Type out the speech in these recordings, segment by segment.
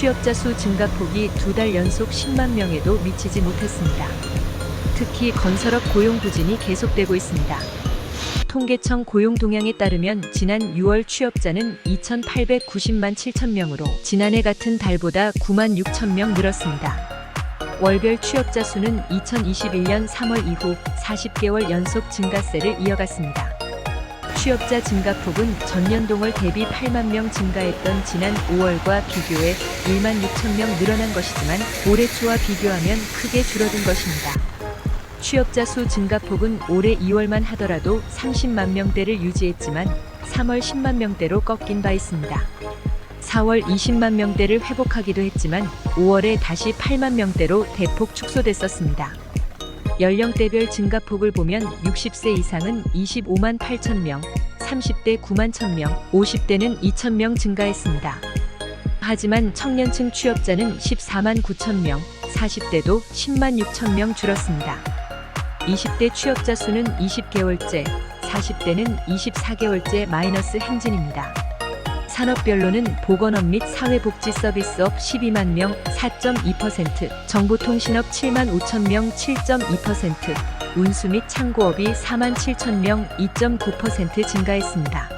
취업자 수 증가폭이 2달 연속 10만 명에도 미치지 못했습니다. 특히 건설업 고용 부진이 계속되고 있습니다. 통계청 고용 동향에 따르면 지난 6월 취업자는 2,890만 7천 명으로 지난해 같은 달보다 9만 6천 명 늘었습니다. 월별 취업자 수는 2021년 3월 이후 40개월 연속 증가세를 이어갔습니다. 취업자 증가폭은 전년 동월 대비 8만 명 증가했던 지난 5월과 비교해 1만 6천 명 늘어난 것이지만 올해 초와 비교하면 크게 줄어든 것입니다. 취업자 수 증가폭은 올해 2월만 하더라도 30만 명대를 유지했지만 3월 10만 명대로 꺾인 바 있습니다. 4월 20만 명대를 회복하기도 했지만 5월에 다시 8만 명대로 대폭 축소됐었습니다. 연령대별 증가폭을 보면 60세 이상은 25만 8천 명, 30대 9만 1천 명, 50대는 2천 명 증가했습니다. 하지만 청년층 취업자는 14만 9천 명, 40대도 10만 6천 명 줄었습니다. 20대 취업자 수는 20개월째, 40대는 24개월째 마이너스 행진입니다. 산업별로는 보건업 및 사회복지 서비스업 12만 명 4.2%, 정보통신업 7만 5천 명 7.2%, 운수 및 창고업이 4만 7천 명 2.9% 증가했습니다.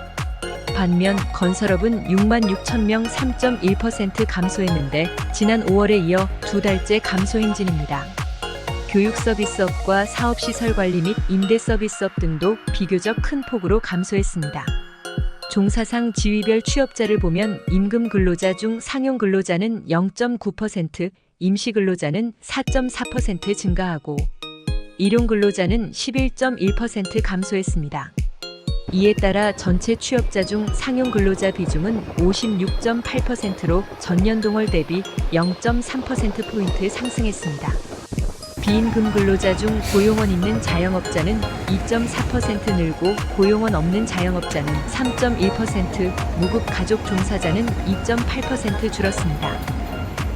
반면 건설업은 6만 6천 명 3.1% 감소했는데 지난 5월에 이어 2달째 감소 행진입니다. 교육서비스업과 사업시설관리 및 임대서비스업 등도 비교적 큰 폭으로 감소했습니다. 종사상 지위별 취업자를 보면 임금 근로자 중 상용 근로자는 0.9%, 임시 근로자는 4.4% 증가하고 일용 근로자는 11.1% 감소했습니다. 이에 따라 전체 취업자 중 상용 근로자 비중은 56.8%로 전년 동월 대비 0.3%포인트 상승했습니다. 비임금 근로자 중 고용원 있는 자영업자는 2.4% 늘고 고용원 없는 자영업자는 3.1%, 무급 가족 종사자는 2.8% 줄었습니다.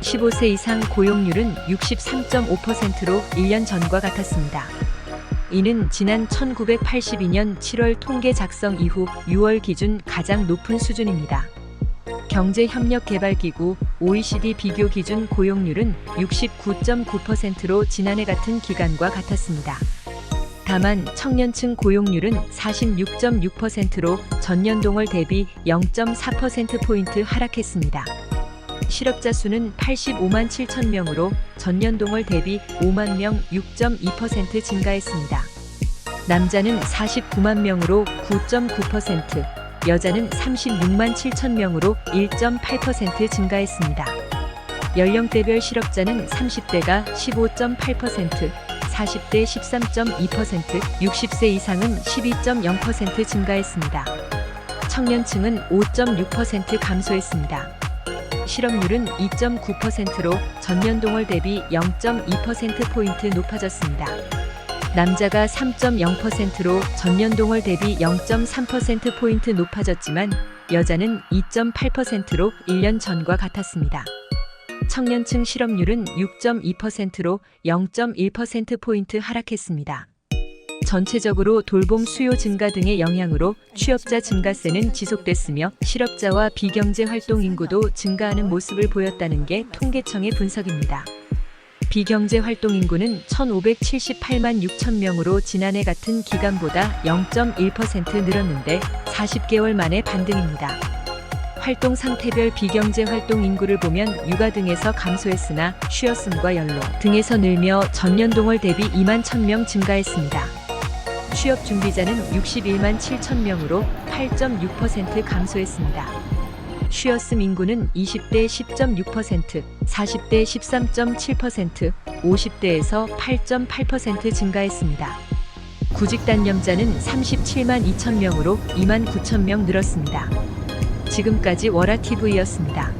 15세 이상 고용률은 63.5%로 1년 전과 같았습니다. 이는 지난 1982년 7월 통계 작성 이후 6월 기준 가장 높은 수준입니다. 경제협력개발기구 OECD 비교 기준 고용률은 69.9%로 지난해 같은 기간과 같았습니다. 다만 청년층 고용률은 46.6%로 전년 동월 대비 0.4%포인트 하락했습니다. 실업자 수는 85만 7천 명으로 전년 동월 대비 5만 명 6.2% 증가했습니다. 남자는 49만 명으로 9.9%, 여자는 36만 7천 명으로 1.8% 증가했습니다. 연령대별 실업자는 30대가 15.8%, 40대 13.2%, 60세 이상은 12.0% 증가했습니다. 청년층은 5.6% 감소했습니다. 실업률은 2.9%로 전년 동월 대비 0.2%포인트 높아졌습니다. 남자가 3.0%로 전년 동월 대비 0.3%포인트 높아졌지만 여자는 2.8%로 1년 전과 같았습니다. 청년층 실업률은 6.2%로 0.1%포인트 하락했습니다. 전체적으로 돌봄 수요 증가 등의 영향으로 취업자 증가세는 지속됐으며 실업자와 비경제 활동 인구도 증가하는 모습을 보였다는 게 통계청의 분석입니다. 비경제 활동 인구는 1,578만 6천 명으로 지난해 같은 기간보다 0.1% 늘었는데 40개월 만의 반등입니다. 활동 상태별 비경제 활동 인구를 보면 육아 등에서 감소했으나 쉬었음과 연로 등에서 늘며 전년 동월 대비 2만 1,000명 증가했습니다. 취업 준비자는 61만 7천 명으로 8.6% 감소했습니다. 쉬었음 인구는 20대 10.6%, 40대 13.7%, 50대에서 8.8% 증가했습니다. 구직 단념자는 37만 2천 명으로 2만 9천 명 늘었습니다. 지금까지 월화TV였습니다.